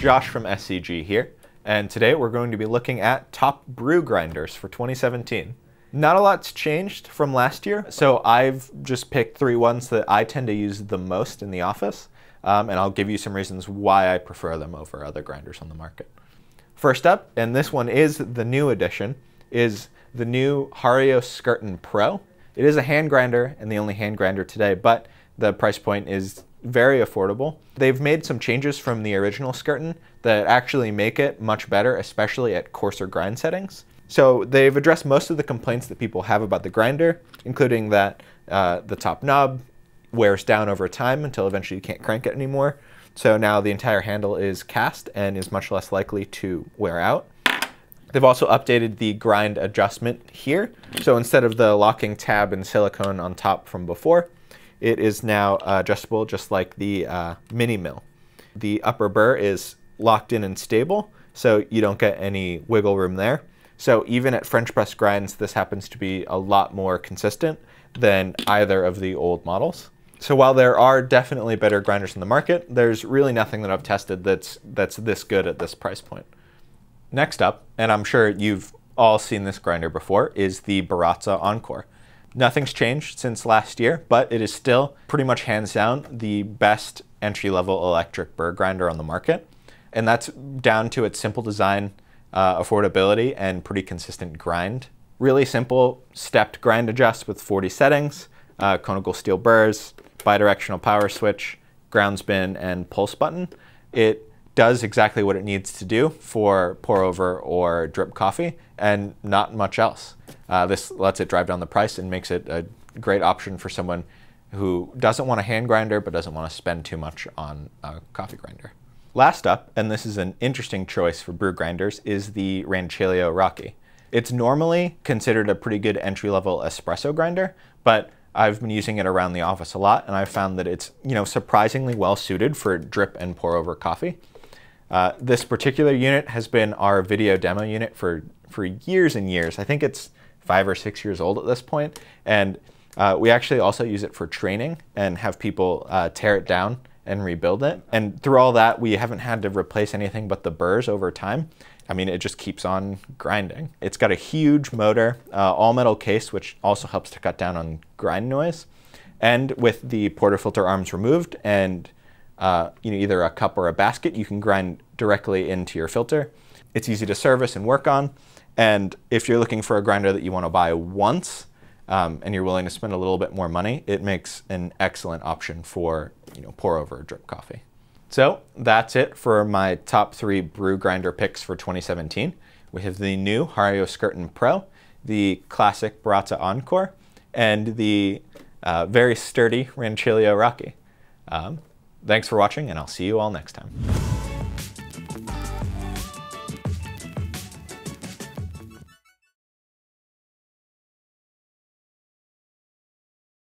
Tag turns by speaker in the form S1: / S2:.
S1: Josh from SCG here, and today we're going to be looking at top brew grinders for 2017. Not a lot's changed from last year, so I've just picked 3 ones that I tend to use the most in the office, and I'll give you some reasons why I prefer them over other grinders on the market. First up, and this one is the new edition, is the new Hario Skerton Pro. It is a hand grinder and the only hand grinder today, but the price point is very affordable. They've made some changes from the original Skerton that actually make it much better, especially at coarser grind settings. So they've addressed most of the complaints that people have about the grinder, including that the top knob wears down over time until eventually you can't crank it anymore. So now the entire handle is cast and is much less likely to wear out. They've also updated the grind adjustment here. So instead of the locking tab and silicone on top from before, it is now adjustable just like the mini mill. The upper burr is locked in and stable, so you don't get any wiggle room there. So even at French press grinds, this happens to be a lot more consistent than either of the old models. So while there are definitely better grinders in the market, there's really nothing that I've tested that's this good at this price point. Next up, and I'm sure you've all seen this grinder before, is the Baratza Encore. Nothing's changed since last year, but it is still pretty much hands down the best entry-level electric burr grinder on the market. And that's down to its simple design, affordability, and pretty consistent grind. Really simple stepped grind adjust with 40 settings, conical steel burrs, bidirectional power switch, ground spin, and pulse button. It does exactly what it needs to do for pour over or drip coffee and not much else. This lets it drive down the price and makes it a great option for someone who doesn't want a hand grinder but doesn't want to spend too much on a coffee grinder. Last up, and this is an interesting choice for brew grinders, is the Rancilio Rocky. It's normally considered a pretty good entry-level espresso grinder, but I've been using it around the office a lot, and I've found that it's surprisingly well suited for drip and pour over coffee. This particular unit has been our video demo unit for years and years. I think it's 5 or 6 years old at this point, and we actually also use it for training and have people tear it down and rebuild it. And through all that, we haven't had to replace anything but the burrs over time. I mean, it just keeps on grinding. It's got a huge motor, all metal case, which also helps to cut down on grind noise. And with the portafilter arms removed and either a cup or a basket, you can grind directly into your filter. It's easy to service and work on. And if you're looking for a grinder that you want to buy once and you're willing to spend a little bit more money, it makes an excellent option for pour over drip coffee. So that's it for my top 3 brew grinder picks for 2017. We have the new Hario Skerton Pro, the classic Baratza Encore, and the very sturdy Rancilio Rocky. Thanks for watching, and I'll see you all next time.